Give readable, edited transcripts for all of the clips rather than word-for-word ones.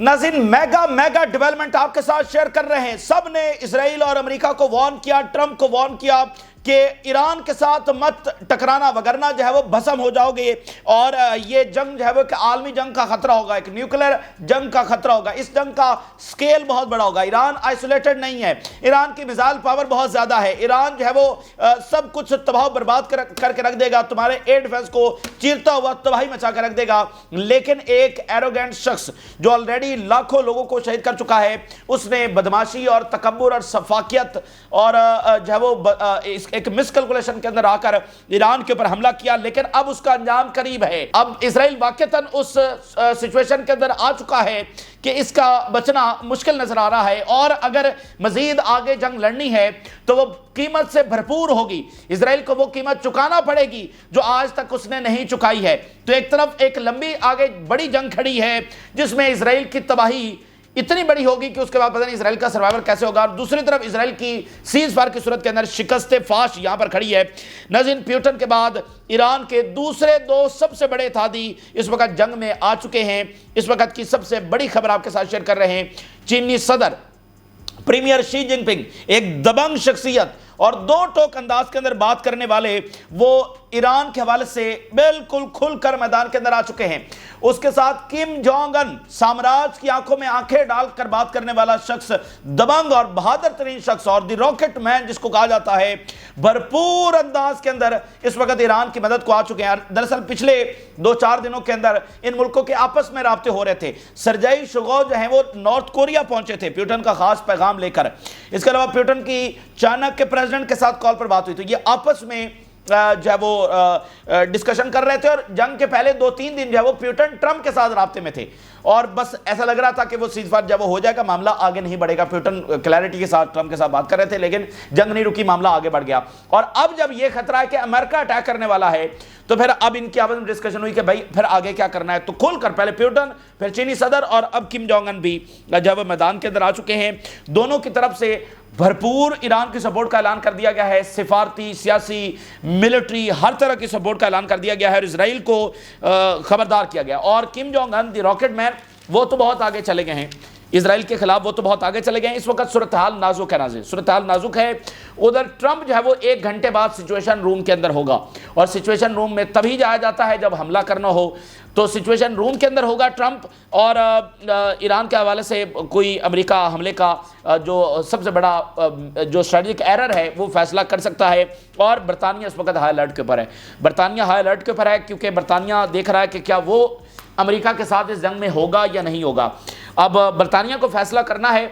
ناظرین mega development آپ کے ساتھ شیئر کر رہے ہیں۔ سب نے اسرائیل اور امریکہ کو وارن کیا، ٹرمپ کو وارن کیا کہ ایران کے ساتھ مت ٹکرانا وگرنہ جو ہے وہ بھسم ہو جاؤ گے، اور یہ جنگ جو ہے وہ ایک عالمی جنگ کا خطرہ ہوگا، ایک نیوکلیر جنگ کا خطرہ ہوگا۔ اس جنگ کا سکیل بہت بڑا ہوگا۔ ایران آئسولیٹڈ نہیں ہے، ایران کی میزائل پاور بہت زیادہ ہے۔ ایران جو ہے وہ سب کچھ تباہ و برباد کر کے رکھ دے گا، تمہارے ایئر ڈیفنس کو چیرتا ہوا تباہی مچا کے رکھ دے گا۔ لیکن ایک ایروگینٹ شخص جو آلریڈی لاکھوں لوگوں کو شہید کر چکا ہے، اس نے بدماشی اور تکبر اور سفاکیت اور جو ہے وہ ایک مس کیلکولیشن کے اندر آ کر ایران کے اوپر حملہ کیا، لیکن اب اس کا انجام قریب ہے۔ اب اسرائیل واقعتاً اس سچویشن کے اندر آ چکا ہے کہ اس کا بچنا مشکل نظر آ رہا ہے، اور اگر مزید آگے جنگ لڑنی ہے تو وہ قیمت سے بھرپور ہوگی۔ اسرائیل کو وہ قیمت چکانا پڑے گی جو آج تک اس نے نہیں چکائی ہے۔ تو ایک طرف ایک لمبی آگے بڑی جنگ کھڑی ہے جس میں اسرائیل کی تباہی اتنی بڑی ہوگی کہ اس کے بعد پتہ نہیں اسرائیل کا سروائیور کیسے ہوگا، اور دوسری طرف اسرائیل کی سیز فائر کی صورت کے اندر شکست فاش یہاں پر کھڑی ہے۔ ناظرین، پیوٹن کے بعد ایران کے دوسرے دو سب سے بڑے اتحادی اس وقت جنگ میں آ چکے ہیں۔ اس وقت کی سب سے بڑی خبر آپ کے ساتھ شیئر کر رہے ہیں۔ چینی صدر پریمیئر شی جن پنگ، ایک دبنگ شخصیت اور دو ٹوک انداز کے اندر بات کرنے والے، وہ ایران کے حوالے سے بالکل کھل کر میدان کے اندر آ چکے ہیں۔ اس کے ساتھ کم جونگ ان، سامراج کی آنکھوں میں آنکھیں ڈال کر بات کرنے والا شخص، دبنگ اور بہادر ترین شخص، اور دی راکٹ مین جس کو کہا جاتا ہے، بھرپور انداز کے اندر اس وقت ایران کی مدد کو آ چکے ہیں۔ دراصل پچھلے 2-4 دنوں کے اندر ان ملکوں کے آپس میں رابطے ہو رہے تھے۔ سرجئی شویگو جو ہیں وہ نارتھ کوریا پہنچے تھے پیوٹن کا خاص پیغام لے کر۔ اس کے علاوہ پیوٹن کی چائنا کے پریزیڈنٹ کے ساتھ کال پر بات ہوئی، تو یہ آپس میں جو ہے وہ ڈسکشن کر رہے تھے، اور جنگ کے پہلے 2-3 دن جو ہے وہ پیوٹن ٹرمپ کے ساتھ رابطے میں تھے، اور بس ایسا لگ رہا تھا کہ وہ سیز فائر جب وہ ہو جائے گا معاملہ آگے نہیں بڑھے گا۔ پیوٹن کلیئرٹی کے ساتھ ٹرمپ کے ساتھ بات کر رہے تھے، لیکن جنگ نہیں رکی، معاملہ آگے بڑھ گیا۔ اور اب جب یہ خطرہ ہے کہ امریکہ اٹیک کرنے والا ہے، تو پھر اب ان کی آپس میں ڈسکشن ہوئی کہ بھائی پھر آگے کیا کرنا ہے۔ تو کھول کر پہلے پیوٹن، پھر چینی صدر، اور اب کم جونگ ان بھی جب میدان کے اندر آ چکے ہیں۔ دونوں کی طرف سے بھرپور ایران کی سپورٹ کا اعلان کر دیا گیا ہے، سفارتی، سیاسی، ملٹری، ہر طرح کی سپورٹ کا اعلان کر دیا گیا ہے، اور اسرائیل کو خبردار کیا گیا۔ اور کم جونگ ان دی راکٹ مین، وہ تو بہت آگے چلے گئے ہیں اسرائیل کے خلاف، وہ تو بہت آگے چلے گئے ہیں۔ اس وقت صورتحال نازک ہے ناظرین، صورتحال نازک ہے۔ ادھر ٹرمپ جو ہے وہ 1 گھنٹے بعد سچویشن روم کے اندر ہوگا، اور سچویشن روم میں تبھی جایا جاتا ہے جب حملہ کرنا ہو، تو سچویشن روم کے اندر ہوگا ٹرمپ، اور ایران کے حوالے سے کوئی امریکہ حملے کا جو سب سے بڑا جو اسٹریٹجک ایرر ہے وہ فیصلہ کر سکتا ہے۔ اور برطانیہ اس وقت ہائی الرٹ کے اوپر ہے، برطانیہ ہائی الرٹ کے اوپر ہے، کیونکہ برطانیہ دیکھ رہا ہے کہ کیا وہ امریکہ کے ساتھ اس جنگ میں ہوگا یا نہیں ہوگا۔ اب برطانیہ کو فیصلہ کرنا ہے۔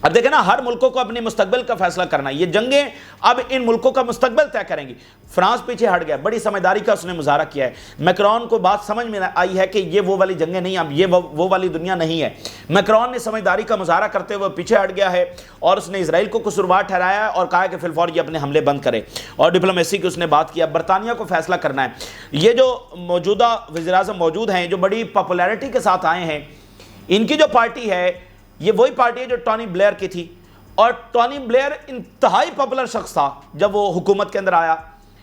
اب دیکھیں نا، ہر ملکوں کو اپنے مستقبل کا فیصلہ کرنا ہے، یہ جنگیں اب ان ملکوں کا مستقبل طے کریں گی۔ فرانس پیچھے ہٹ گیا، بڑی سمجھداری کا اس نے مظاہرہ کیا ہے۔ میکرون کو بات سمجھ میں آئی ہے کہ یہ وہ والی جنگیں نہیں، اب یہ وہ والی دنیا نہیں ہے۔ میکرون نے سمجھداری کا مظاہرہ کرتے ہوئے پیچھے ہٹ گیا ہے، اور اس نے اسرائیل کو قصوروار ٹھہرایا ہے اور کہا کہ فی الفور یہ اپنے حملے بند کرے، اور ڈپلومیسی کی اس نے بات کیا۔ برطانیہ کو فیصلہ کرنا ہے۔ یہ جو موجودہ وزیر اعظم موجود ہیں، جو بڑی پاپولیرٹی کے ساتھ آئے ہیں، ان کی جو پارٹی ہے یہ وہی پارٹی ہے جو ٹونی بلیئر کی تھی، اور ٹونی بلیئر انتہائی پاپولر شخص تھا جب وہ حکومت کے اندر آیا،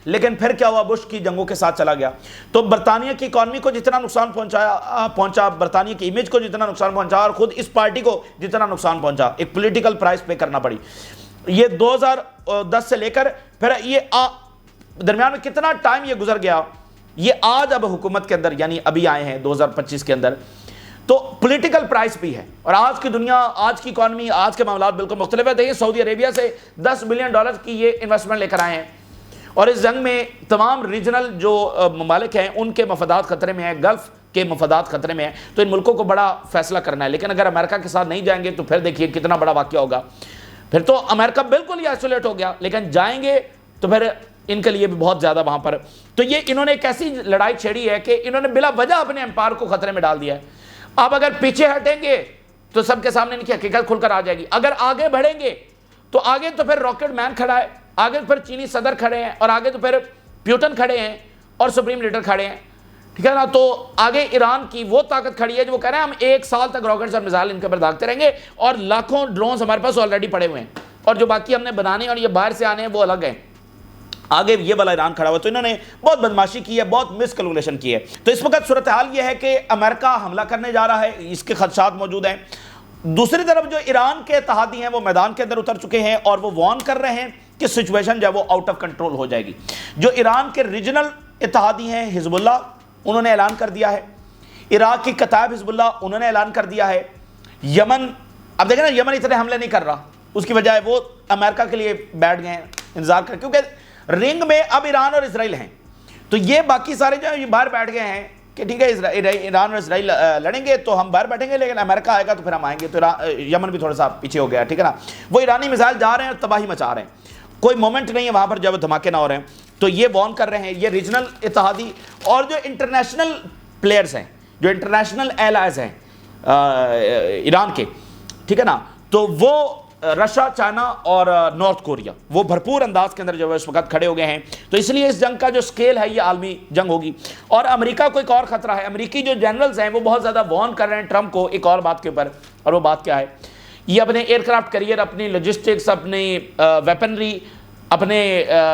لیکن پھر کیا ہوا، بش کی جنگوں کے ساتھ چلا گیا۔ تو برطانیہ کی اکانومی کو جتنا نقصان پہنچا، برطانیہ کی امیج کو جتنا نقصان پہنچا، اور خود اس پارٹی کو جتنا نقصان پہنچا، ایک پولیٹیکل پرائس پے کرنا پڑی۔ یہ 2010 سے لے کر پھر یہ درمیان میں کتنا ٹائم یہ گزر گیا، یہ آج اب حکومت کے اندر یعنی ابھی آئے ہیں 2025 کے اندر، تو پولیٹیکل پرائس بھی ہے۔ اور آج کی دنیا، آج کی اکانومی، آج کے معاملات بالکل مختلف ہے۔ دیکھیں، سعودی عربیہ سے $10 بلین کی یہ انویسٹمنٹ لے کر آئے ہیں، اور اس جنگ میں تمام ریجنل جو ممالک ہیں ان کے مفادات خطرے میں ہیں، گلف کے مفادات خطرے میں ہیں، تو ان ملکوں کو بڑا فیصلہ کرنا ہے۔ لیکن اگر امریکہ کے ساتھ نہیں جائیں گے تو پھر دیکھیے کتنا بڑا واقعہ ہوگا، پھر تو امریکہ بالکل ہی آئسولیٹ ہو گیا، لیکن جائیں گے تو پھر ان کے لیے بھی بہت زیادہ وہاں پر، تو یہ انہوں نے ایک ایسی لڑائی چھیڑی ہے کہ انہوں نے بلا وجہ اپنے امپائر کو خطرے میں ڈال دیا ہے۔ اب اگر پیچھے ہٹیں گے تو سب کے سامنے ان کی حقیقت کھل کر آ جائے گی، اگر آگے بڑھیں گے تو آگے تو پھر راکٹ مین کھڑا ہے، آگے پھر چینی صدر کھڑے ہیں، اور آگے تو پھر پیوٹن کھڑے ہیں، اور سپریم لیڈر کھڑے ہیں، ٹھیک ہے نا۔ تو آگے ایران کی وہ طاقت کھڑی ہے جو وہ کہہ رہے ہیں ہم 1 سال تک راکٹس اور میزائل ان کے اوپر داغتے رہیں گے، اور لاکھوں ڈرونز ہمارے پاس آلریڈی پڑے ہوئے ہیں، اور جو باقی ہم نے بنانے اور یہ باہر سے آنے ہیں وہ الگ ہیں۔ آگے یہ والا ایران کھڑا ہوا. تو انہوں نے بہت بدماشی کی ہے, بہت مس کیلکولیشن کی ہے. تو اس وقت صورتحال یہ ہے کہ امریکہ حملہ کرنے جا رہا ہے, اس کے خدشات موجود ہیں. دوسری طرف جو ایران کے اتحادی ہیں وہ میدان کے اندر اتر چکے ہیں اور وہ وارن کر رہے ہیں کہ سچویشن جو ہے وہ آؤٹ آف کنٹرول ہو جائے گی. جو ایران کے ریجنل اتحادی ہیں حزب اللہ, انہوں نے اعلان کر دیا ہے. عراق کی کتائب حزب اللہ, انہوں نے اعلان کر دیا ہے. یمن, اب دیکھیں نا یمن اتنے حملے نہیں کر رہا, اس کی وجہ ہے وہ امریکہ کے لیے بیٹھ گئے ہیں انتظار کر, کیونکہ رنگ میں اب ایران اور اسرائیل ہیں. تو یہ باقی سارے جو ہیں باہر بیٹھ گئے ہیں کہ ٹھیک ہے ایران اور اسرائیل لڑیں گے تو ہم باہر بیٹھیں گے, لیکن امریکہ آئے گا تو پھر ہم آئیں گے. تو یمن بھی تھوڑا سا پیچھے ہو گیا, ٹھیک ہے نا. وہ ایرانی میزائل جا رہے ہیں اور تباہی مچا رہے ہیں, کوئی مومنٹ نہیں ہے وہاں پر جب دھماکے نہ ہو رہے ہیں. تو یہ وارن کر رہے ہیں یہ ریجنل اتحادی اور جو انٹرنیشنل پلیئرز ہیں, جو انٹرنیشنل ایلائز ہیں ایران کے, ٹھیک ہے نا. تو وہ رشیا, چائنا اور نارتھ کوریا وہ بھرپور انداز کے اندر جو ہے اس وقت کھڑے ہو گئے ہیں. تو اس لیے اس جنگ کا جو سکیل ہے یہ عالمی جنگ ہوگی. اور امریکہ کو ایک اور خطرہ ہے, امریکی جو جنرلز ہیں وہ بہت زیادہ وارن کر رہے ہیں ٹرمپ کو ایک اور بات کے اوپر, اور وہ بات کیا ہے, یہ اپنے ایئر کرافٹ کیریئر, اپنی لاجسٹکس, اپنی ویپنری, اپنے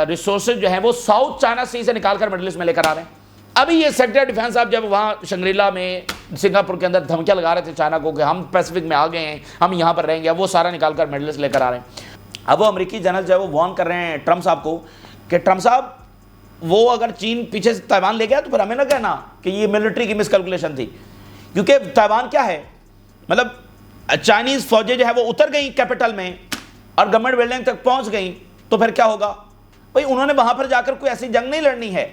ریسورسز جو ہیں وہ ساؤتھ چائنا سی سے نکال کر مڈل ایسٹ میں لے کر آ رہے ہیں. ابھی یہ سیکرٹری ڈیفینس صاحب جب وہاں شنگریلا میں سنگاپور کے اندر دھمکیاں لگا رہے تھے چائنا کو کہ ہم پیسفک میں آ گئے ہیں, ہم یہاں پر رہیں گے, وہ سارا نکال کر مڈل ایسٹ لے کر آ رہے ہیں. اب وہ امریکی جنرل جو ہے وہ وارن کر رہے ہیں ٹرمپ صاحب کو کہ ٹرمپ صاحب وہ اگر چین پیچھے سے تائیوان لے گیا تو پھر ہمیں نہ کہنا کہ یہ ملٹری کی مس کیلکولیشن تھی, کیونکہ تائیوان کیا ہے, مطلب چائنیز فوجیں جو ہے وہ اتر گئیں کیپٹل میں اور گورنمنٹ بلڈنگ تک پہنچ گئیں, تو پھر کیا ہوگا بھائی, انہوں نے وہاں پر جا کر کوئی ایسی جنگ نہیں لڑنی ہے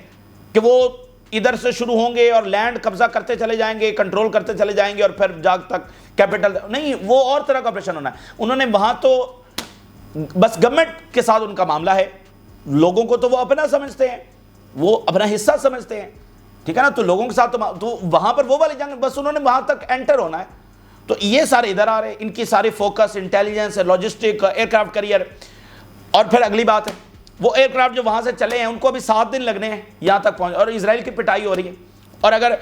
کہ وہ ادھر سے شروع ہوں گے اور لینڈ قبضہ کرتے چلے جائیں گے, کنٹرول کرتے چلے جائیں گے اور پھر جا تک کیپٹل نہیں, وہ اور طرح کا آپریشن ہونا ہے. انہوں نے وہاں تو بس گورنمنٹ کے ساتھ ان کا معاملہ ہے, لوگوں کو تو وہ اپنا سمجھتے ہیں, وہ اپنا حصہ سمجھتے ہیں, ٹھیک ہے نا. تو لوگوں کے ساتھ تو وہاں پر وہ والی جنگ, بس انہوں نے وہاں تک انٹر ہونا ہے. تو یہ سارے ادھر آ رہے ہیں, ان کی ساری focus intelligence, logistic, aircraft carrier. اور پھر اگلی بات ہے وہ ایئر کرافٹ جو وہاں سے چلے ہیں ان کو ابھی 7 دن لگنے ہیں یہاں تک پہنچ, اور اسرائیل کی پٹائی ہو رہی ہے. اور اگر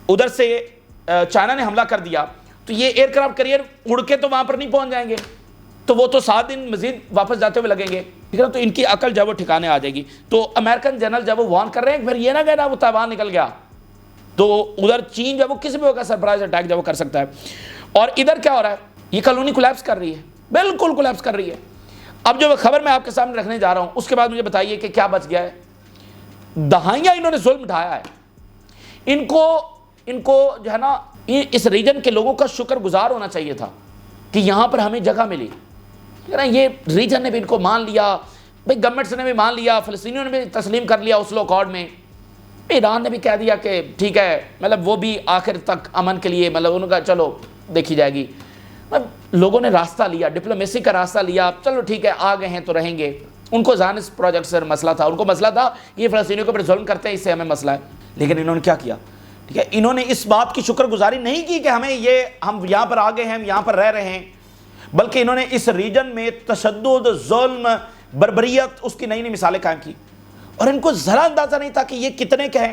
ادھر سے چائنا نے حملہ کر دیا تو یہ ایئر کرافٹ کیریئر اڑ کے تو وہاں پر نہیں پہنچ جائیں گے, تو وہ تو 7 دن مزید واپس جاتے ہوئے لگیں گے, ٹھیک ہے. تو ان کی عقل جب وہ ٹھکانے آ جائے گی. تو امریکن جنرل جب وہ وارن کر رہے ہیں, پھر یہ نہ کہنا وہ تائیوان نکل گیا تو ادھر چین جب وہ کسی بھی وقت سرپرائز اٹیک جب وہ کر سکتا ہے. اور ادھر کیا ہو رہا ہے, یہ کالونی کولیپس کر رہی ہے, بالکل کولیپس کر رہی ہے. اب جو خبر میں آپ کے سامنے رکھنے جا رہا ہوں اس کے بعد مجھے بتائیے کہ کیا بچ گیا ہے. دہائیاں انہوں نے ظلم اٹھایا ہے. ان کو جو ہے نا اس ریجن کے لوگوں کا شکر گزار ہونا چاہیے تھا کہ یہاں پر ہمیں جگہ ملی. یہ ریجن نے بھی ان کو مان لیا, بھائی گورنمنٹس نے بھی مان لیا, فلسطینیوں نے بھی تسلیم کر لیا اسلو اکارڈ میں, ایران نے بھی کہہ دیا کہ ٹھیک ہے, مطلب وہ بھی آخر تک امن کے لیے, مطلب انہوں کا چلو دیکھی جائے گی. لوگوں نے راستہ لیا, ڈپلومیسی کا راستہ لیا, چلو ٹھیک ہے آ گئے ہیں تو رہیں گے. ان کو زائنسٹ پروجیکٹ سے مسئلہ تھا, ان کو مسئلہ تھا یہ فلسطینیوں کے اوپر ظلم کرتے ہیں, اس سے ہمیں مسئلہ ہے. لیکن انہوں نے کیا کیا, ٹھیک ہے, انہوں نے اس بات کی شکر گزاری نہیں کی کہ ہم یہاں پر آ گئے ہیں, ہم یہاں پر رہ رہے ہیں, بلکہ انہوں نے اس ریجن میں تشدد, ظلم, بربریت اس کی نئی نئی مثالیں قائم کی. اور ان کو ذرا اندازہ نہیں تھا کہ یہ کتنے کے ہیں,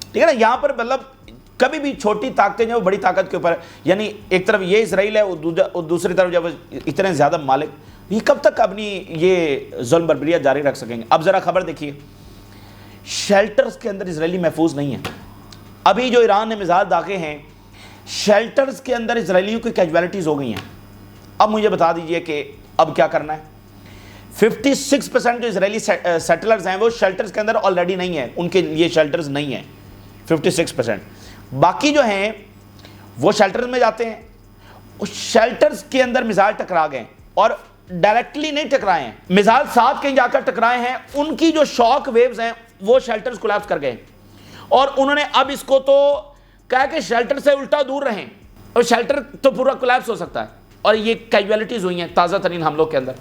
ٹھیک ہے نا. یہاں پر مطلب کبھی بھی چھوٹی طاقتیں جو بڑی طاقت کے اوپر, یعنی ایک طرف یہ اسرائیل ہے اور دوسری طرف جب اتنے زیادہ مالک, یہ کب تک اپنی یہ ظلم بربریت جاری رکھ سکیں گے. اب ذرا خبر دیکھیے, شیلٹرز کے اندر اسرائیلی محفوظ نہیں ہیں. ابھی جو ایران نے میزائل داغے ہیں, شیلٹرز کے اندر اسرائیلیوں کی کیجویلٹیز ہو گئی ہیں. اب مجھے بتا دیجئے کہ اب کیا کرنا ہے. 56% جو اسرائیلی سیٹلرز ہیں وہ شیلٹرز کے اندر آلریڈی نہیں ہیں, ان کے لیے شیلٹرز نہیں ہیں 56%. باقی جو ہیں وہ شیلٹرز میں جاتے ہیں. اس شیلٹرز کے اندر میزائل ٹکرا گئے اور ڈائریکٹلی نہیں ٹکرائے ہیں, میزائل ساتھ کہیں جا کر ٹکرائے ہیں. ان کی جو شاک ویوز ہیں وہ شیلٹرز کولیپس کر گئے, اور انہوں نے اب اس کو تو کہا کہ شیلٹر سے الٹا دور رہیں, اور شیلٹر تو پورا کولیپس ہو سکتا ہے. اور یہ کیجویلٹیز ہوئی ہیں تازہ ترین حملوں کے اندر.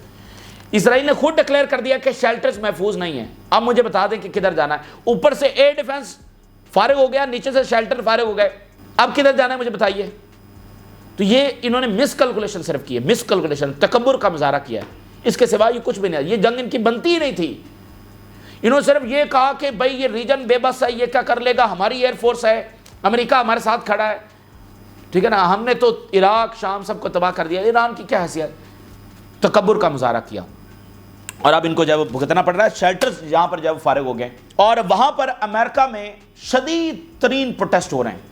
اسرائیل نے خود ڈکلیئر کر دیا کہ شیلٹرز محفوظ نہیں ہیں. اب مجھے بتا دیں کہ کدھر جانا ہے. اوپر سے ایئر ڈیفنس فارغ ہو گیا, نیچے سے شیلٹر فارغ ہو گئے, اب کدھر جانا ہے مجھے بتائیے. تو یہ انہوں نے مس کیلکولیشن صرف کی ہے, مس کیلکولیشن, تکبر کا مظاہرہ کیا ہے. اس کے سوا یہ کچھ بھی نہیں. یہ جنگ ان کی بنتی ہی نہیں تھی. انہوں نے صرف یہ کہا کہ بھائی یہ ریجن بے بس ہے, یہ کیا کر لے گا, ہماری ایئر فورس ہے, امریکہ ہمارے ساتھ کھڑا ہے, ٹھیک ہے نا, ہم نے تو عراق شام سب کو تباہ کر دیا. ایران کی کیا حیثیت, تکبر کا مظاہرہ کیا. اور اب ان کو جو ہے وہ بھگتنا پڑ رہا ہے. شیلٹرز یہاں پر جو ہے وہ فارغ ہو گئے اور وہاں پر امریکہ میں شدید ترین پروٹیسٹ ہو رہے ہیں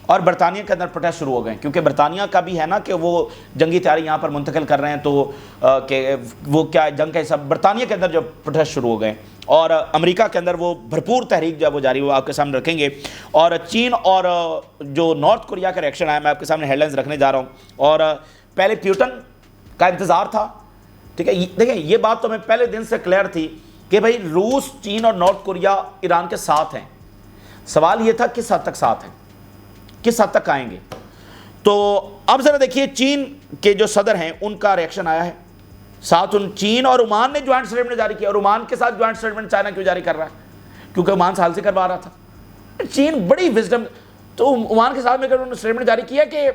اور برطانیہ کے اندر پروٹیسٹ شروع ہو گئے کیونکہ برطانیہ کا بھی ہے نا کہ وہ جنگی تیاری یہاں پر منتقل کر رہے ہیں تو کہ وہ کیا جنگ کا حصہ. برطانیہ کے اندر جو پروٹیسٹ شروع ہو گئے اور امریکہ کے اندر وہ بھرپور تحریک جو ہے وہ جاری وہ آپ کے سامنے رکھیں گے. اور چین اور جو نارتھ کوریا کا ریئیکشن آیا میں آپ کے سامنے ہیڈ لائنز رکھنے جا رہا ہوں. اور پہلے پیوٹن کا انتظار تھا, ٹھیک ہے. دیکھیں یہ بات تو ہمیں پہلے دن سے کلیئر تھی کہ بھائی روس, چین اور نارتھ کوریا ایران کے ساتھ ہیں. سوال یہ تھا کس حد تک ساتھ ہیں, کس حد تک آئیں گے. تو اب ذرا دیکھیے چین کے جو صدر ہیں ان کا ریئیکشن آیا ہے. ساتھ ان چین اور عمان نے جوائنٹ سٹیٹمنٹ جاری کیا اور عمان کے ساتھ جوائنٹ سٹیٹمنٹ چائنا کیوں جاری کر رہا ہے؟ کیونکہ عمان سال سے کروا رہا تھا. چین بڑی وزڈم, تو عمان کے ساتھ میں انہوں نے سٹیٹمنٹ جاری کیا کہ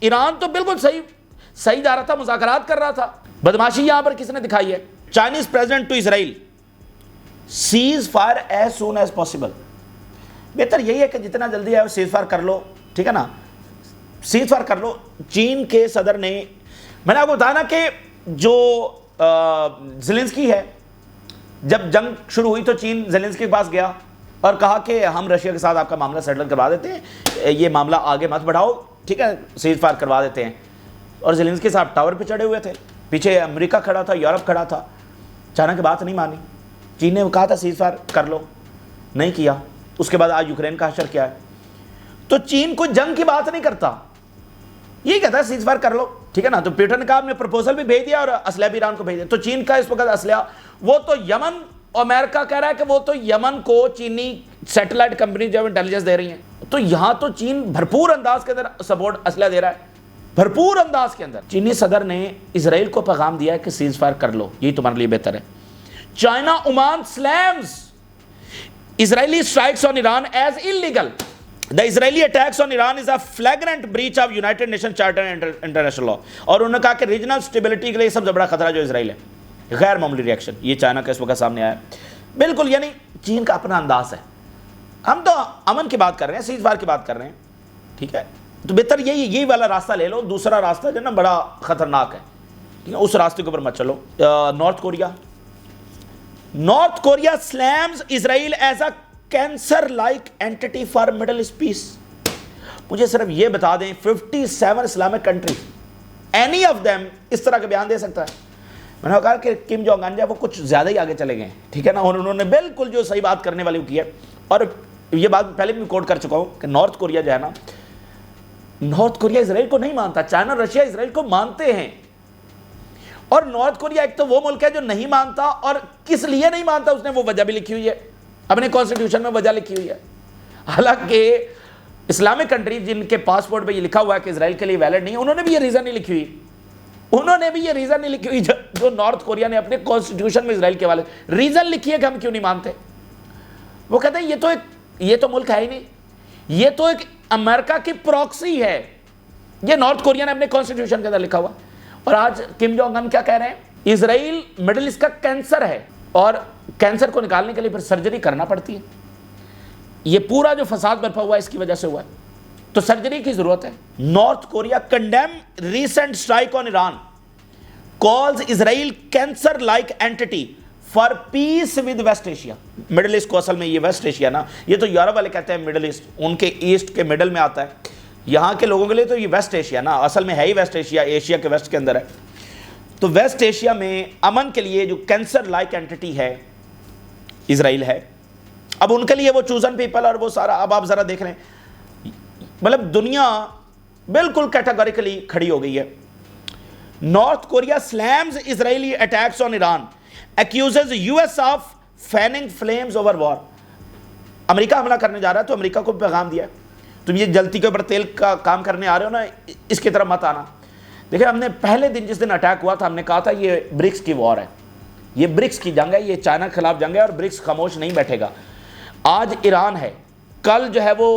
ایران تو بالکل صحیح جا رہا تھا, مذاکرات کر رہا تھا. بدماشی یہاں پر کس نے دکھائی ہے؟ Chinese president to Israel ceasefire as soon as possible. بہتر یہی ہے کہ جتنا جلدی ہے سیز فائر کر لو, ٹھیک ہے نا, سیز فائر کر لو. چین کے صدر نے, میں نے آپ کو بتایا نا کہ جو زیلنسکی ہے, جب جنگ شروع ہوئی تو چین زیلنسکی کے پاس گیا اور کہا کہ ہم رشیا کے ساتھ آپ کا معاملہ سیٹل کروا دیتے ہیں, یہ معاملہ آگے مت بڑھاؤ, ٹھیک ہے, سیز فائر کروا دیتے ہیں. اور زیلنسکی صاحب ٹاور پہ چڑھے ہوئے تھے, پیچھے امریکہ کھڑا تھا, یورپ کھڑا تھا. چائنا کی بات نہیں مانی. چین نے کہا تھا سیز فائر کر لو, نہیں کیا. اس کے بعد آج یوکرین کا حشر کیا ہے. تو چین کوئی جنگ کی بات نہیں کرتا, یہی کہتا ہے سیز فائر کر لو, ٹھیک ہے نا. تو پیوٹن نے کہا ہم نے پرپوزل بھی بھیج دیا اور اسلحہ بھی ایران کو بھیج دیا. تو چین کا اس وقت اسلحہ, وہ تو یمن, امریکہ کہہ رہا ہے کہ وہ تو یمن کو چینی سیٹلائٹ کمپنی جو ہے انٹیلیجنس دے رہی ہیں. تو یہاں تو چین بھرپور انداز کے اندر سپورٹ اسلحہ دے رہا ہے, بھرپور انداز کے اندر. چینی صدر نے اسرائیل کو پیغام دیا ہے کہ سیز فائر کر لو, یہی تمہارے لیے بہتر ہے. China Oman slams Israeli strikes on Iran as illegal. The Israeli attacks on Iran is a flagrant breach of United Nations Charter and international law. اور انہوں نے کہا کہ ریجنل سٹیبلٹی کے لیے سب سے بڑا خطرہ جو اسرائیل ہے. غیر معمولی ریئیکشن یہ چائنا کا اس وقت سامنے آیا ہے. بالکل, یعنی چین کا اپنا انداز ہے. ہم تو امن کی بات کر رہے ہیں, سیز فائر کی بات کر رہے ہیں, ٹھیک ہے. تو بہتر یہی والا راستہ لے لو. دوسرا راستہ جو ہے نا بڑا خطرناک ہے, ٹھیک ہے, اس راستے کے اوپر مت چلو. North Korea slams Israel as a cancer-like entity for Middle East peace. مجھے صرف یہ بتا دیں 57 Islamic country any of them اس طرح کا بیان دے سکتا ہے؟ میں نے کہا کہ کم جونگ ان وہ کچھ زیادہ ہی آگے چلے گئے, ٹھیک ہے نا. اور انہوں نے بالکل جو صحیح بات کرنے والی کی ہے, اور یہ بات پہلے بھی کوٹ کر چکا ہوں کہ نارتھ کوریا جو ہے نا, نارتھ کوریا اسرائیل کو نہیں مانتا. چائنا رشیا اسرائیل کو مانتے ہیں. اور نارتھ کوریا ایک تو وہ ملک ہے جو نہیں مانتا, اور کس لیے نہیں مانتا اس نے وہ وجہ بھی لکھی ہوئی ہے, اپنے کانسٹیٹیوشن میں وجہ لکھی ہوئی ہے. حالانکہ اسلامک کنٹری جن کے پاسپورٹ پہ یہ لکھا ہوا ہے کہ اسرائیل کے لیے ویلڈ نہیں, انہوں نے بھی یہ ریزن نہیں لکھی ہوئی. انہوں نے بھی یہ ریزن نہیں لکھی ہوئی جو نارتھ کوریا نے اپنے کانسٹیٹیوشن میں اسرائیل کے والے ریزن لکھی ہے کہ ہم کیوں نہیں مانتے. وہ کہتے ہیں یہ تو ملک ہے ہی نہیں, یہ تو ایک امریکہ کی پراکسی ہے. یہ نارتھ کوریا نے اپنے کانسٹیٹیوشن کے اندر لکھا ہوا. اور آج کم جونگ ان کیا کہہ رہے ہیں؟ اسرائیل مڈل ایسٹ کا کینسر ہے اور کینسر کو نکالنے کے لیے پھر سرجری کرنا پڑتی ہے. یہ پورا جو فساد برپا ہوا ہے اس کی وجہ سے ہوا ہے, تو سرجری کی ضرورت ہے. North Korea condemn recent strike on Iran, calls Israel cancer like anti for peace with West Asia. Middle East کو اصل میں یہ ویسٹ ایشیا نا, یہ تو یورپ والے کہتے ہیں مڈل ایسٹ, ان کے ایسٹ کے مڈل میں آتا ہے. یہاں کے لوگوں کے لیے تو یہ ویسٹ ایشیا نا, اصل میں ہے ہی ویسٹ ایشیا, ایشیا کے ویسٹ کے اندر ہے. تو ویسٹ ایشیا میں امن کے لیے جو کینسر لائک اینٹی ہے اسرائیل ہے. اب ان کے لیے وہ چوزن پیپل اور وہ سارا, اب آپ ذرا دیکھ رہے ہیں مطلب دنیا بالکل کیٹاگوریکلی کھڑی ہو گئی ہے. North Korea slams Israeli attacks on Iran, accuses U S of fanning flames over war. امریکہ حملہ کرنے جا رہا ہے تو امریکہ کو پیغام دیا ہے تم یہ جلتی کے اوپر تیل کا کام کرنے آ رہے ہو نا, اس کی طرف مت آنا. دیکھیں ہم نے پہلے دن جس دن اٹیک ہوا تھا ہم نے کہا تھا یہ برکس کی وار ہے, یہ برکس کی جنگ ہے, یہ چائنا کے خلاف جنگ ہے اور برکس خاموش نہیں بیٹھے گا. آج ایران ہے, کل جو ہے وہ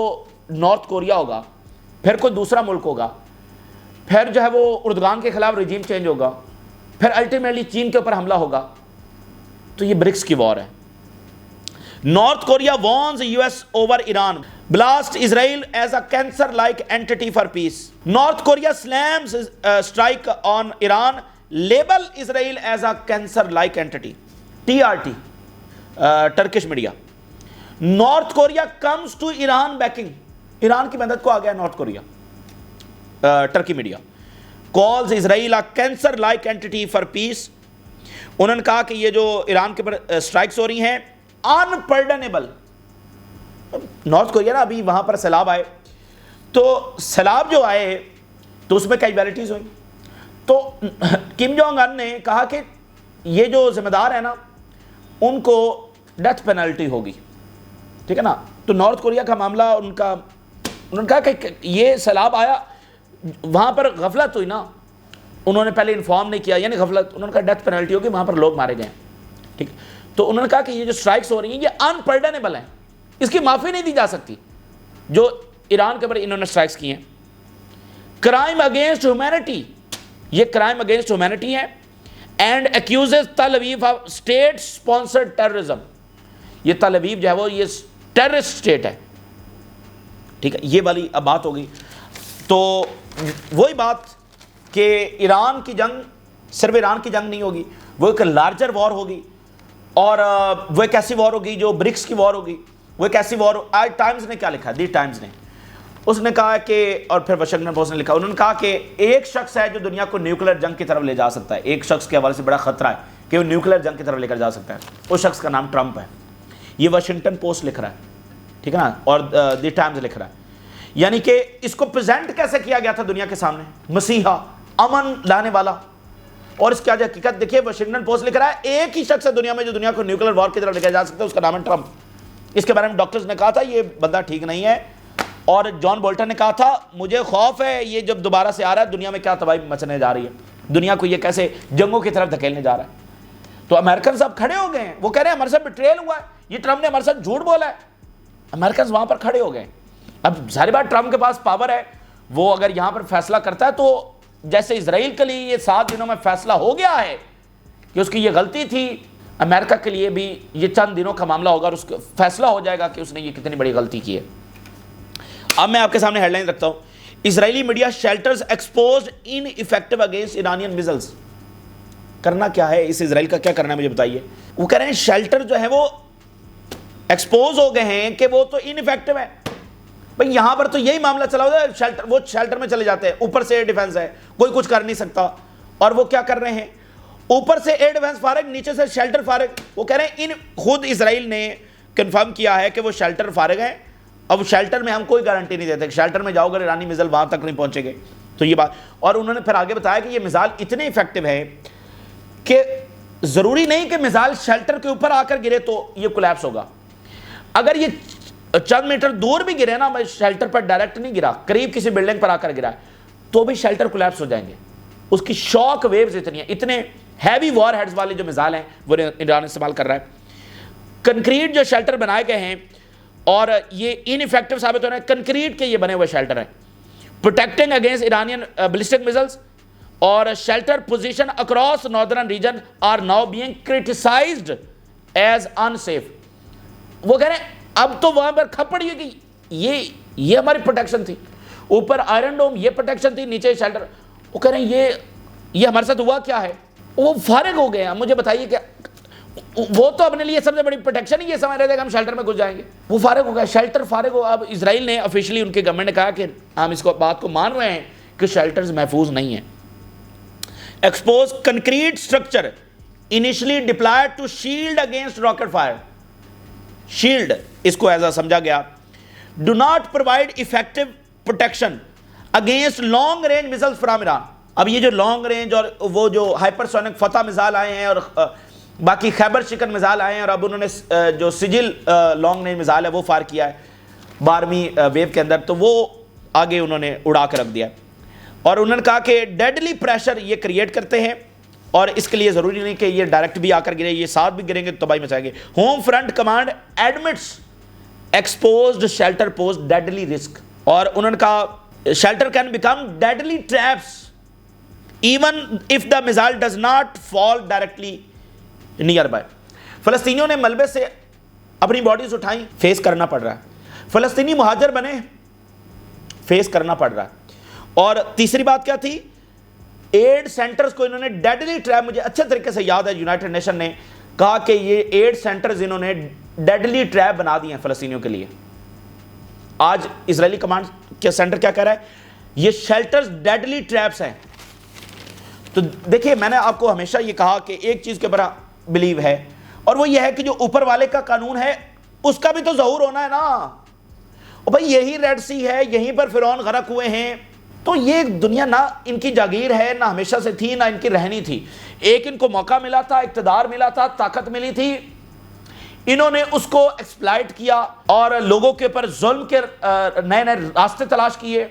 نارتھ کوریا ہوگا, پھر کوئی دوسرا ملک ہوگا, پھر جو ہے وہ اردگان کے خلاف رجیم چینج ہوگا, پھر الٹیمیٹلی چین کے اوپر حملہ ہوگا. تو یہ برکس کی وار ہے. North Korea warns U S over Iran, blast Israel as a cancer-like entity for peace. North Korea slams strike on Iran, label Israel as a cancer-like entity. TRT Turkish media. North Korea comes to Iran backing, Iran کی مدد کو آ گیا North Korea. Turkey media calls Israel a cancer like anti for peace. انہوں نے کہا کہ یہ جو ایران کے پر اسٹرائکس ہو رہی ہیں انپرڈنیبل. نارتھ کوریا نا ابھی وہاں پر سیلاب آئے, تو سیلاب جو آئے تو اس میں کیجویلٹیز ہوئی, تو کم جونگ ان نے کہا کہ یہ جو ذمہ دار ہے نا ان کو ڈیتھ پینلٹی ہوگی, ٹھیک ہے نا. تو نارتھ کوریا کا معاملہ انہوں نے کہا کہ یہ سیلاب آیا وہاں پر غفلت ہوئی نا, انہوں نے پہلے انفارم نہیں کیا, یعنی غفلت, انہوں نے کہا ڈیتھ پینلٹی ہوگی, وہاں پر لوگ مارے گئے, ٹھیک. تو انہوں نے کہا کہ یہ جو اسٹرائکس ہو رہی ہیں یہ انپرڈنیبل ہیں, اس کی معافی نہیں دی جا سکتی جو ایران کے اوپر انہوں نے اسٹرائکس کی ہیں. کرائم اگینسٹ ہیومینٹی, یہ کرائم اگینسٹ ہیومینٹی ہے. اینڈ ایکیوزز تل اویو آف اسٹیٹ اسپانسرڈ ٹیررزم, یہ تل اویو جو ہے وہ یہ ٹیررسٹ اسٹیٹ ہے, ٹھیک ہے. یہ والی اب بات ہو گئی. تو وہی بات کہ ایران کی جنگ صرف ایران کی جنگ نہیں ہوگی, وہ ایک لارجر وار ہوگی, اور وہ ایک ایسی وار ہوگی جو برکس کی وار ہوگی, وہ ایک ایسی وار. آج ٹائمز نے کیا لکھا, دی ٹائمز نے, اس نے کہا کہ, اور پھر واشنگٹن پوسٹ نے لکھا, انہوں نے کہا کہ ایک شخص ہے جو دنیا کو نیوکلیر جنگ کی طرف لے جا سکتا ہے, ایک شخص کے حوالے سے بڑا خطرہ ہے کہ وہ نیوکلیر جنگ کی طرف لے کر جا سکتا ہے, اس شخص کا نام ٹرمپ ہے. یہ واشنگٹن پوسٹ لکھ رہا ہے, ٹھیک ہے نا, اور دی ٹائمز لکھ رہا ہے. یعنی کہ اس کو پریزنٹ کیسے کیا گیا تھا دنیا کے سامنے, مسیحا, امن لانے والا, اور اس کی آج حقیقت دیکھیے. واشنگٹن پوسٹ لکھ رہا ہے ایک ہی شخص ہے دنیا میں جو دنیا کو نیوکلیر وار کی طرف لے کے جا سکتا ہے, اس کا نام ہے ٹرمپ. اس کے بارے میں ڈاکٹرز نے کہا تھا یہ بندہ ٹھیک نہیں ہے, اور جان بولٹن نے کہا تھا مجھے خوف ہے یہ جب دوبارہ سے آ رہا ہے دنیا میں کیا تباہی مچنے جا رہی ہے, دنیا کو یہ کیسے جنگوں کی طرف دھکیلنے جا رہا ہے. تو امریکن صاحب کھڑے ہو گئے ہیں, وہ کہہ رہے ہیں ہمارے ساتھ بٹریل ہوا ہے, یہ ٹرمپ نے ہمارے ساتھ جھوٹ بولا ہے. امریکنز وہاں پر کھڑے ہو گئے. اب ظاہر بات ٹرمپ کے پاس پاور ہے, وہ اگر یہاں پر فیصلہ کرتا ہے تو جیسے اسرائیل کے لیے یہ 7 دنوں میں فیصلہ ہو گیا ہے کہ اس کی یہ غلطی تھی, امریکہ کے لیے بھی یہ چند دنوں کا معاملہ ہوگا اور اس کا فیصلہ ہو جائے گا کہ اس نے یہ کتنی بڑی غلطی کی ہے. اب میں آپ کے سامنے ہیڈ لائن رکھتا ہوں, اسرائیلی میڈیا شیلٹرز ایکسپوزڈ ان افیکٹو اگینسٹ ایرانین میزلز. کرنا کیا ہے, اس اسرائیل کا کیا کرنا ہے مجھے بتائیے. وہ کہہ رہے ہیں شیلٹر جو ہے وہ ایکسپوز ہو گئے ہیں کہ وہ تو ان افیکٹو ہے. بھئی یہاں پر تو یہی معاملہ چلا ہوتا ہے, شیلٹر, وہ شیلٹر میں چلے جاتے ہیں, اوپر سے ایئر ڈیفنس ہے, کوئی کچھ کر نہیں سکتا, اور وہ کیا کر رہے ہیں, اوپر سے ایئر ڈیفنس فارغ, نیچے سے شیلٹر فارغ. وہ کہہ رہے ہیں خود اسرائیل نے کنفرم کیا ہے کہ وہ شیلٹر فارغ ہیں. اب شیلٹر میں ہم کوئی گارنٹی نہیں دیتے کہ شیلٹر میں جاؤ گے ایرانی میزائل وہاں تک نہیں پہنچے گے. تو یہ بات, اور انہوں نے پھر آگے بتایا کہ یہ میزائل اتنے افیکٹو ہے کہ ضروری نہیں کہ میزائل شیلٹر کے اوپر آ کر گرے تو یہ کولیپس ہوگا. اگر یہ چند میٹر دور بھی گرے نا, شیلٹر پر ڈائریکٹ نہیں گرا, قریب کسی بلڈنگ پر آ کر گرا, تو بھی شیلٹر کولیپس ہو جائیں گے. اس کی شاک ویوز اتنی ہیں, اتنے ہیوی وار ہیڈز والے جو میزائل ہیں وہ ایران استعمال کر رہا ہے. کنکریٹ جو شیلٹر بنائے گئے ہیں اور یہ ان افیکٹو ثابت ہو رہے ہیں, کنکریٹ کے یہ بنے ہوئے شیلٹر ہیں. Protecting against Iranian ballistic missiles, اور shelter position across northern region are now being criticized as unsafe. وہ کہہ رہے ہیں اب تو وہاں پر کھپڑ یہ کہ یہ ہماری پروٹیکشن تھی, اوپر آئرن ڈوم یہ پروٹیکشن تھی, نیچے شیلٹر. وہ کہہ رہے ہیں یہ ہمارے ساتھ ہوا کیا ہے. وہ فارغ ہو گئے ہیں. مجھے بتائیے کہ وہ تو اپنے لیے سب سے بڑی پروٹیکشن ہی یہ سمجھ رہے تھے کہ ہم شیلٹر میں گھس جائیں گے. وہ فارغ ہو گئے, شیلٹر فارغ ہو. اب اسرائیل نے آفیشلی, ان کے گورنمنٹ نے کہا کہ ہم اس کو بات کو مان رہے ہیں کہ شیلٹرز محفوظ نہیں ہیں. Exposed concrete structure initially deployed to shield against rocket fire. Shield اس کو ایسا سمجھا گیا. Do not provide effective protection against long range missiles from Iran. اب یہ جو لانگ رینج اور وہ جو ہائپر سونک فتح میزائل آئے ہیں اور باقی خیبر شکن میزائل آئے ہیں, اور اب انہوں نے جو سجل لانگ رینج میزائل ہے وہ فائر کیا ہے 12ویں ویو کے اندر, تو وہ آگے انہوں نے اڑا کے رکھ دیا. اور انہوں نے کہا کہ ڈیڈلی پریشر یہ کریٹ کرتے ہیں, اور اس کے لیے ضروری نہیں کہ یہ ڈائریکٹ بھی آ کر گرے, یہ ساتھ بھی گریں گے تو تباہی مچائیں گے. Home front command admits exposed shelter pose deadly risk. اور انہوں نے کہا shelter can become deadly traps even if the missile does not fall directly nearby. فلسطینیوں نے ملبے سے اپنی باڈیز اٹھائیں, فیس کرنا پڑ رہا ہے. فلسطینی مہاجر بنے, فیس کرنا پڑ رہا ہے. اور تیسری بات کیا تھی, ایڈ سینٹرز کو انہوں نے ڈیڈلی ٹریپ, مجھے اچھے طریقے سے یاد ہے یونائٹڈ نیشن نے کہا کہ یہ 8 سینٹرز انہوں نے ڈیڈلی ٹریپ بنا دیے ہیں فلسطینیوں کے لیے. آج اسرائیلی کمانڈ کے سینٹر کیا کہہ رہا ہے؟ یہ شیلٹرز ڈیڈلی ٹریپس ہیں. تو دیکھیے میں نے آپ کو ہمیشہ یہ کہا کہ ایک چیز کے اوپر بلیو ہے، اور وہ یہ ہے کہ جو اوپر والے کا قانون ہے اس کا بھی تو ظہور ہونا ہے نا. اور بھائی یہی ریڈ سی ہے، یہیں پر فرعون غرق ہوئے ہیں. تو یہ دنیا نہ ان کی جاگیر ہے، نہ ہمیشہ سے تھی، نہ ان کی رہنی تھی. ایک ان کو موقع ملا تھا، اقتدار ملا تھا، طاقت ملی تھی، انہوں نے اس کو ایکسپلائٹ کیا اور لوگوں کے اوپر ظلم کے نئے نئے راستے تلاش کیے.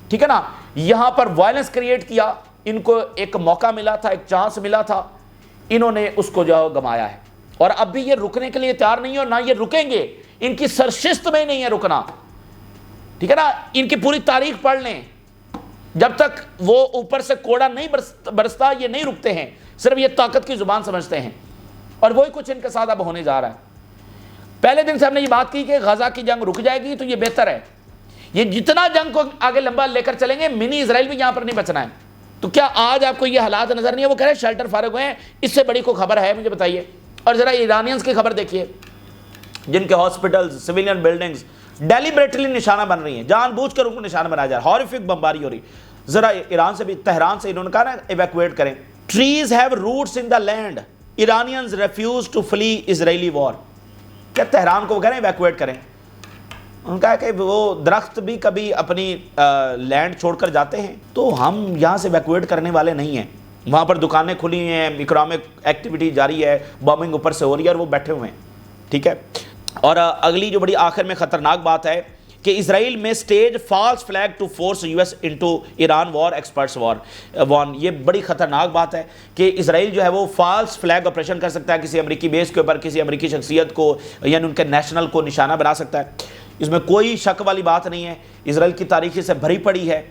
ٹھیک ہے نا، یہاں پر وائلنس کریٹ کیا. ان کو ایک موقع ملا تھا، ایک چانس ملا تھا، انہوں نے اس کو جو گمایا ہے. اور اب بھی یہ رکنے کے لیے تیار نہیں ہے، اور نہ یہ رکیں گے. ان کی سرشست میں نہیں ہے رکنا. ٹھیک ہے نا، ان کی پوری تاریخ پڑھ لیں، جب تک وہ اوپر سے کوڑا نہیں برستا یہ نہیں رکتے ہیں. صرف یہ طاقت کی زبان سمجھتے ہیں، اور وہی کچھ ان کے ساتھ اب ہونے جا رہا ہے. پہلے دن سے ہم نے یہ بات کی کہ غزہ کی جنگ رک جائے گی تو یہ بہتر ہے. یہ جتنا جنگ کو آگے لمبا لے کر چلیں گے، منی اسرائیل بھی یہاں پر نہیں بچنا ہے. تو کیا آج آپ کو یہ حالات نظر نہیں ہے؟ وہ کہہ رہے ہیں شیلٹر فارغ ہوئے ہیں، اس سے بڑی کوئی خبر ہے؟ مجھے بتائیے. اور ذرا ایرانینز کی خبر دیکھیے، جن کے ہاسپٹلز، سویلین بلڈنگز ڈیلیبریٹلی نشانہ بن رہی ہیں، جان بوجھ کر ان کو نشانہ بنایا جا رہا ہے، ہارفک بمباری ہو رہی. ذرا ایران سے بھی، تہران سے انہوں نے کہا نا ایویکویٹ کریں. Trees have roots in the land, Iranians refuse to flee Israeli war. کیا تہران کو وہ کہہ رہے ہیں ایویکویٹ کریں؟ ان کا ہے کہ وہ درخت بھی کبھی اپنی لینڈ چھوڑ کر جاتے ہیں، تو ہم یہاں سے ایویکویٹ کرنے والے نہیں ہیں. وہاں پر دکانیں کھلی ہیں، اکنامک ایکٹیویٹی جاری ہے، بامبنگ اوپر سے ہو رہی ہے، اور وہ بیٹھے ہوئے ہیں. ٹھیک ہے. اور اگلی جو بڑی آخر میں خطرناک بات ہے کہ اسرائیل میں stage false flag to force U S into Iran war, experts warn. یہ بڑی خطرناک بات ہے کہ اسرائیل جو ہے وہ فالس فلیگ آپریشن کر سکتا ہے کسی امریکی بیس کے اوپر، کسی امریکی شخصیت کو، یعنی ان کے نیشنل کو نشانہ بنا سکتا ہے. اس میں کوئی شک والی بات نہیں ہے. اسرائیل کی تاریخ سے بھری پڑی ہے،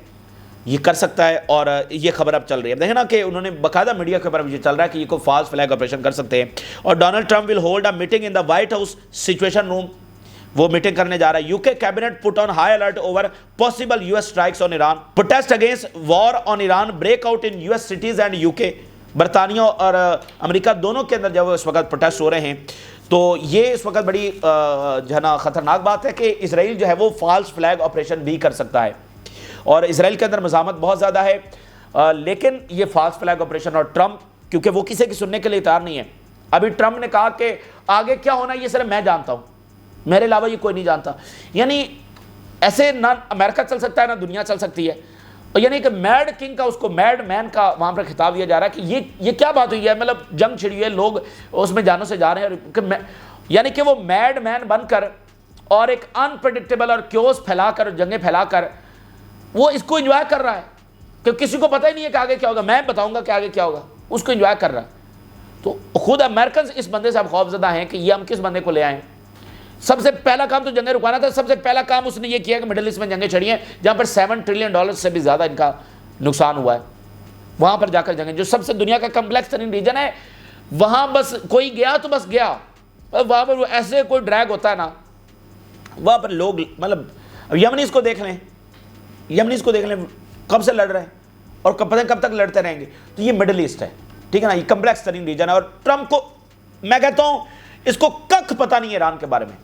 یہ کر سکتا ہے. اور یہ خبر اب چل رہی ہے، دیکھیں نا کہ انہوں نے باقاعدہ میڈیا کے اوپر یہ چل رہا ہے کہ یہ کوئی فالس فلیگ آپریشن کر سکتے ہیں. اور Donald Trump will hold a meeting in the White House situation room. وہ میٹنگ کرنے جا رہا ہے. U K cabinet put on high alert over possible U S strikes on Iran. Protest against war on Iran break out in U S cities and U K. برطانیہ اور امریکہ دونوں کے اندر جب اس وقت پروٹیسٹ ہو رہے ہیں، تو یہ اس وقت بڑی جو ہے نا خطرناک بات ہے کہ اسرائیل جو ہے وہ فالس فلیگ آپریشن بھی کر سکتا ہے. اور اسرائیل کے اندر مزاحمت بہت زیادہ ہے، لیکن یہ فالس فلیگ آپریشن، اور ٹرمپ کیونکہ وہ کسی کی سننے کے لیے تیار نہیں ہے. ابھی ٹرمپ نے کہا کہ آگے کیا ہونا ہے یہ صرف میں جانتا ہوں، میرے علاوہ یہ کوئی نہیں جانتا. یعنی ایسے نہ امریکہ چل سکتا ہے نہ دنیا چل سکتی ہے. یعنی کہ میڈ کنگ کا، اس کو میڈ مین کا وہاں پر خطاب دیا جا رہا ہے کہ یہ کیا بات ہوئی ہے. مطلب جنگ چھڑی ہوئی ہے، لوگ اس میں جانوں سے جا رہے ہیں، یعنی کہ وہ میڈ مین بن کر اور ایک انپریڈکٹیبل اور کیوس پھیلا کر، جنگیں پھیلا کر وہ اس کو انجوائے کر رہا ہے کہ کسی کو پتہ ہی نہیں ہے کہ آگے کیا ہوگا. میں بتاؤں گا کہ آگے کیا ہوگا، اس کو انجوائے کر رہا ہے. تو خود امریکنز اس بندے سے اب خوف زدہ ہیں کہ یہ ہم کس بندے کو لے آئیں. سب سے پہلا کام تو جنگیں رکانا تھا. سب سے پہلا کام اس نے یہ کیا کہ مڈل ایسٹ میں جنگیں چھڑی ہیں جہاں پر $7 ٹریلین سے بھی زیادہ ان کا نقصان ہوا ہے. وہاں پر جا کر جنگیں، جو سب سے دنیا کا کمپلیکس ترین ریجن ہے، وہاں بس کوئی گیا تو بس گیا. وہاں پر ایسے کوئی ڈریگ ہوتا ہے نا، وہاں پر لوگ مطلب یمنیز کو دیکھ لیں کب سے لڑ رہے ہیں اور کب تک لڑتے رہیں گے. تو یہ مڈل ایسٹ ہے، ٹھیک ہے نا، یہ کمپلیکس ترین ریجن ہے. اور ٹرمپ کو میں کہتا ہوں اس کو کک پتہ نہیں ہے ایران کے بارے میں.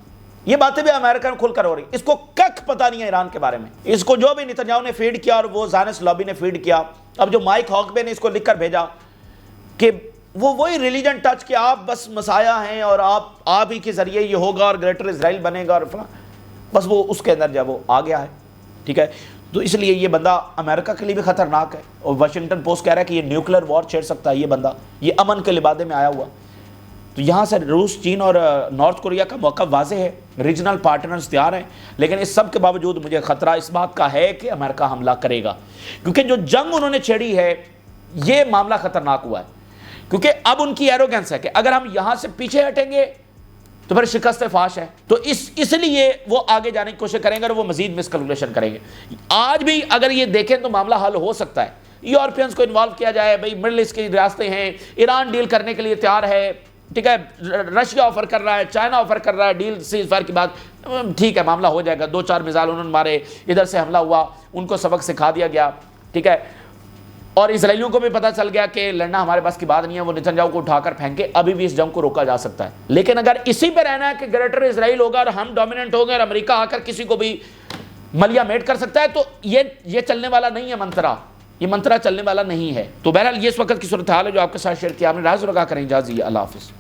یہ باتیں بھی امریکہ میں کھل کر ہو رہی، اس کو کک پتہ نہیں ہے ایران کے بارے میں. اس کو جو بھی نتنیاہو نے فیڈ کیا اور وہ زائنسٹ لابی نے فیڈ کیا، اب جو مائک ہاکبے نے اس کو لکھ کر بھیجا کہ وہی ریلیجن ٹچ کہ آپ بس مسیح ہیں اور آپ ہی کے ذریعے یہ ہوگا اور گریٹر اسرائیل بنے گا اور فلاں، بس وہ اس کے اندر جب وہ آ گیا ہے. ٹھیک ہے، تو اس لیے یہ بندہ امریکہ کے لیے بھی خطرناک ہے. اور واشنگٹن پوسٹ کہہ رہا ہے کہ یہ نیوکلیر وار چھیڑ سکتا ہے یہ بندہ، یہ امن کے لبادے میں آیا ہوا. تو یہاں سے روس، چین اور نارتھ کوریا کا موقع واضح ہے، ریجنل پارٹنرز تیار ہیں. لیکن اس سب کے باوجود مجھے خطرہ اس بات کا ہے کہ امریکہ حملہ کرے گا، کیونکہ جو جنگ انہوں نے چھیڑی ہے یہ معاملہ خطرناک ہوا ہے. کیونکہ اب ان کی ایروگنس ہے کہ اگر ہم یہاں سے پیچھے ہٹیں گے تو پھر شکست فاش ہے. تو اس لیے وہ آگے جانے کی کوشش کریں گے اور وہ مزید مسکیلکولیشن کریں گے. آج بھی اگر یہ دیکھیں تو معاملہ حل ہو سکتا ہے. یورپینز کو انوالو کیا جائے، بھائی مڈل ایسٹ کی ریاستیں ہیں، ایران ڈیل کرنے کے لیے تیار ہے، ٹھیک ہے، رشیا آفر کر رہا ہے، چائنا آفر کر رہا ہے ڈیل سیز فائر کی بات، ٹھیک ہے معاملہ ہو جائے گا. 2-4 میزائل انہوں نے مارے، ادھر سے حملہ ہوا، ان کو سبق سکھا دیا گیا. ٹھیک ہے، اور اسرائیلیوں کو بھی پتہ چل گیا کہ لڑنا ہمارے پاس کی بات نہیں ہے، وہ نتنیاہو کو اٹھا کر پھینکے، ابھی بھی اس جنگ کو روکا جا سکتا ہے۔ لیکن اگر اسی پہ رہنا ہے کہ گریٹر اسرائیل ہوگا اور ہم ڈومیننٹ ہو گئے اور امریکہ آ کر کسی کو بھی ملیا میٹ کر سکتا ہے، تو یہ چلنے والا نہیں ہے منترا، یہ منترا چلنے والا نہیں ہے۔ تو بہرحال یہ اس وقت کی صورتحال ہے جو آپ کے ساتھ شیئر کیا ہم نے۔ راز لگا کریں اجازت دیجیے، اللہ حافظ۔